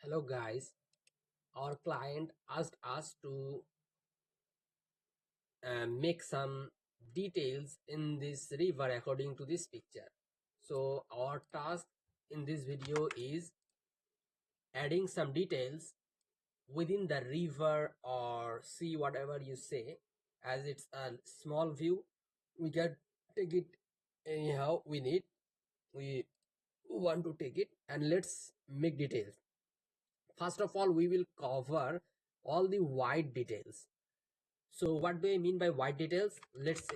Hello guys, our client asked us to make some details in this river according to this picture. So our task in this video is adding some details within the river or sea, whatever you say. As it's a small view, we can take it anyhow we want to take it, and let's make details. First of all, we will cover all the white details. So what do I mean by white details? Let's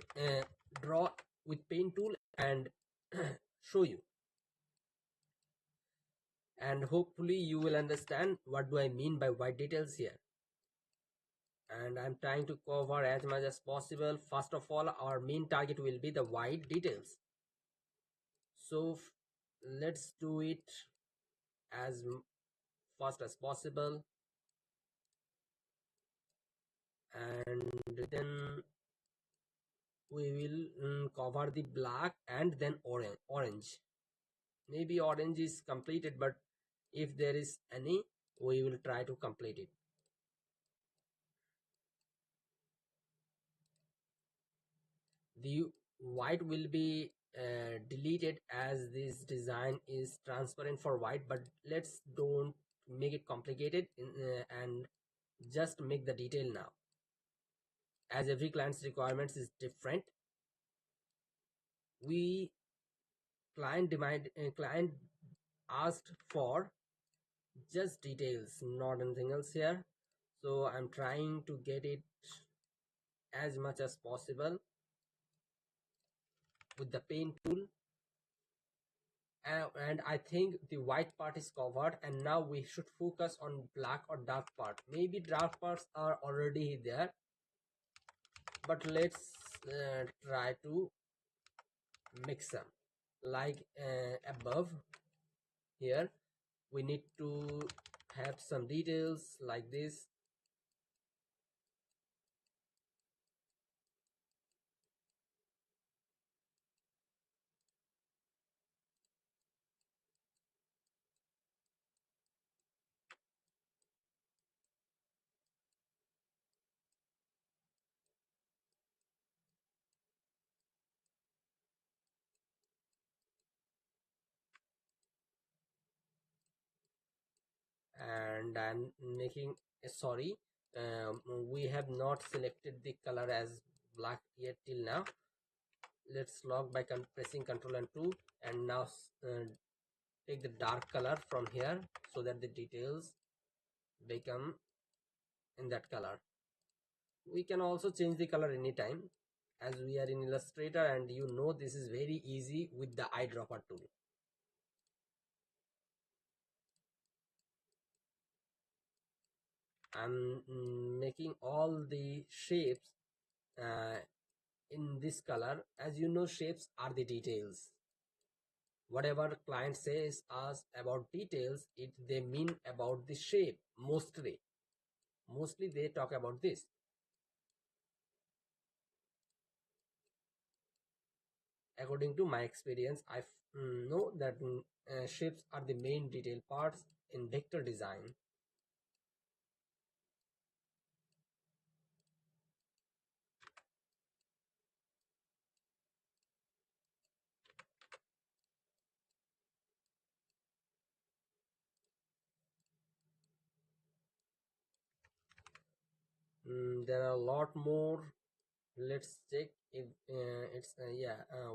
draw with pen tool and show you, and hopefully you will understand what do I mean by white details here. And I'm trying to cover as much as possible. First of all, our main target will be the white details. So let's do it as fast as possible, and then we will cover the black and then orange. Maybe orange is completed, but if there is any, we will try to complete it. The white will be deleted as this design is transparent for white, but let's don't make it complicated and just make the detail now, as every client's requirements is different. We client asked for just details, not anything else here, so I'm trying to get it as much as possible with the pen tool. And I think the white part is covered, and now we should focus on black or dark part. Maybe dark parts are already there, but let's try to mix them. Like above here, we need to have some details like this. And I'm making sorry, we have not selected the color as black yet till now. Let's log by pressing Ctrl and 2, and now take the dark color from here so that the details become in that color. We can also change the color anytime, as we are in Illustrator, and you know this is very easy with the eyedropper tool. I'm making all the shapes in this color. As you know, shapes are the details. Whatever client says us about details, they mean about the shape. Mostly they talk about this. According to my experience, I know that shapes are the main detail parts in vector design. There are a lot more. Let's check if it's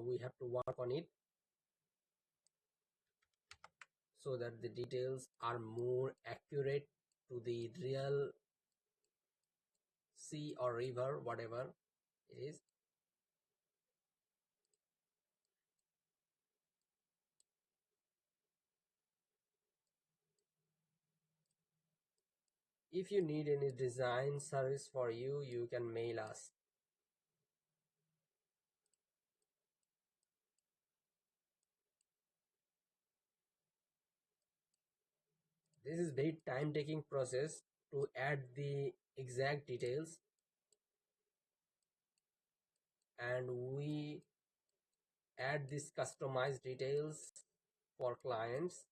we have to work on it so that the details are more accurate to the real sea or river, whatever it is. If you need any design service for you, you can mail us. This is very time-taking process to add the exact details, and we add this customized details for clients.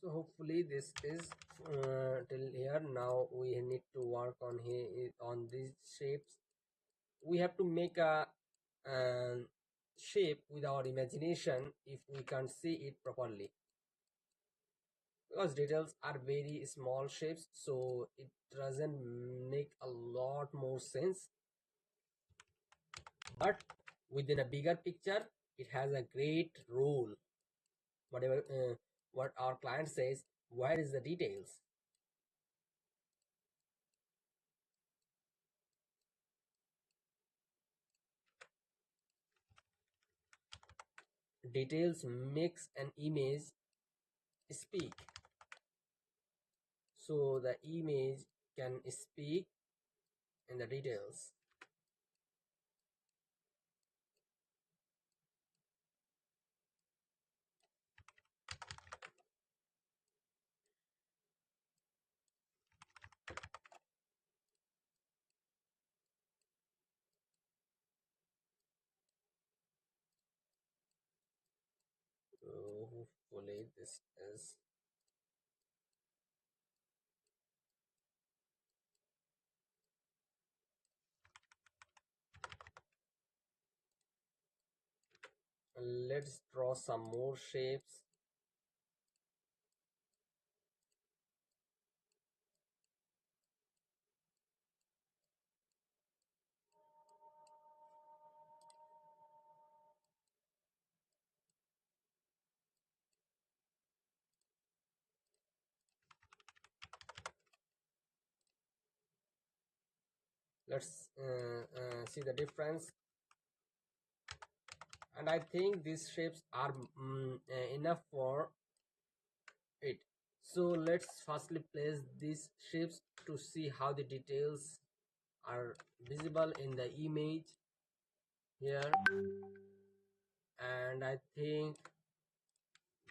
So hopefully this is till here. Now we need to work on here on these shapes. We have to make a shape with our imagination if we can't see it properly, because details are very small shapes, so it doesn't make a lot more sense. But within a bigger picture, it has a great role. Whatever what our client says, where is the details? Details makes an image speak, so the image can speak in the details. So hopefully this is, let's draw some more shapes. Let's see the difference. And I think these shapes are enough for it. So let's firstly place these shapes to see how the details are visible in the image here. And I think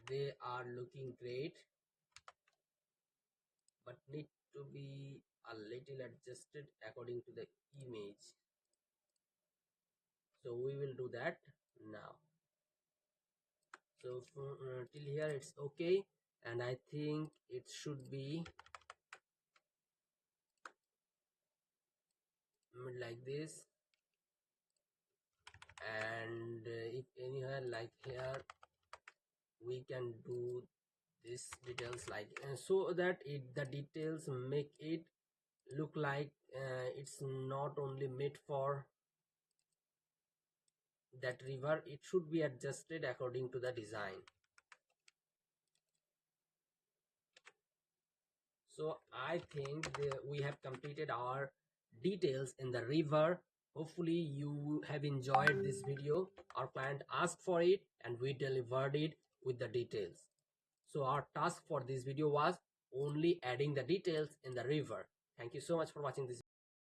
they are looking great, but need to be a little adjusted according to the image. So we will do that now. So till here it's okay, and I think it should be like this. And if anywhere like here, we can do this details like so that the details make it look like it's not only made for that river, it should be adjusted according to the design. So I think we have completed our details in the river. Hopefully you have enjoyed this video. Our client asked for it and we delivered it with the details. So our task for this video was only adding the details in the river. Thank you so much for watching this.